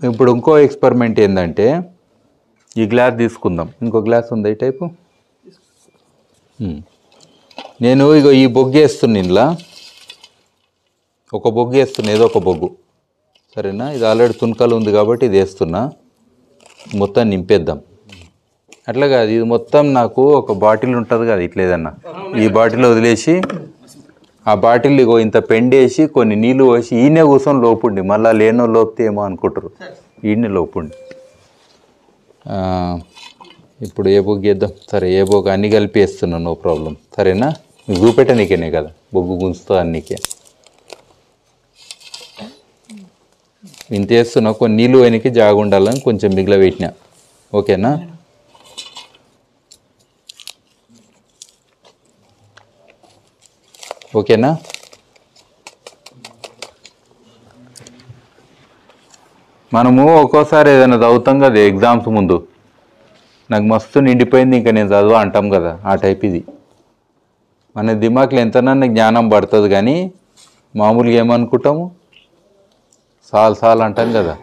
ఇప్పుడు ఇంకో ఎక్స్పెరిమెంట్ ఏంటంటే ఈ గ్లాస్ తీసుకుందాం. ఇంకో గ్లాస్ ఉంది ఈ టైపు. నేను ఇగో ఈ బొగ్గు వేస్తున్నా, ఇంట్లో ఒక బొగ్గు వేస్తున్నా, ఏదో ఒక బొగ్గు, సరేనా? ఇది ఆల్రెడీ తునకలు ఉంది కాబట్టి ఇది వేస్తున్నా. మొత్తం నింపేద్దాం. అట్లా కాదు, ఇది మొత్తం నాకు ఒక బాటిల్ ఉంటుంది కదా, ఇట్లేదన్నా ఈ బాటిల్ వదిలేసి ఆ బాటిల్ ఇగో ఇంత పెండేసి కొన్ని నీళ్ళు పోసి ఈయనే కూర్చొని లోపుండి, మళ్ళీ లేనో లోపితే ఏమో అనుకుంటారు, ఈయనే లోపుండి. ఇప్పుడు ఏ బొగ్గు వేద్దాం? సరే, ఏ బొగ్గు అన్నీ కలిపి వేస్తున్నాను, నో ప్రాబ్లం, సరేనా? మీకు చూపెట్టనీకేనే కదా, బొగ్గు గుంజుతో అన్నికే ఇంత వేస్తున్నా. కొన్ని నీళ్ళు పోయినకి జాగుండాలని కొంచెం మిగిలి పెట్టినా, ఓకేనా? ఓకేనా? మనము ఒక్కోసారి ఏదైనా చదువుతాం కదా ఎగ్జామ్స్ ముందు, నాకు మస్తు నిండిపోయింది ఇంకా నేను చదువు అంటాం కదా, ఆ టైప్ ఇది. మన దిమాక్లో ఎంతనన్నా జ్ఞానం పడుతుంది కానీ మామూలుగా ఏమనుకుంటాము, సాల్ అంటాం కదా.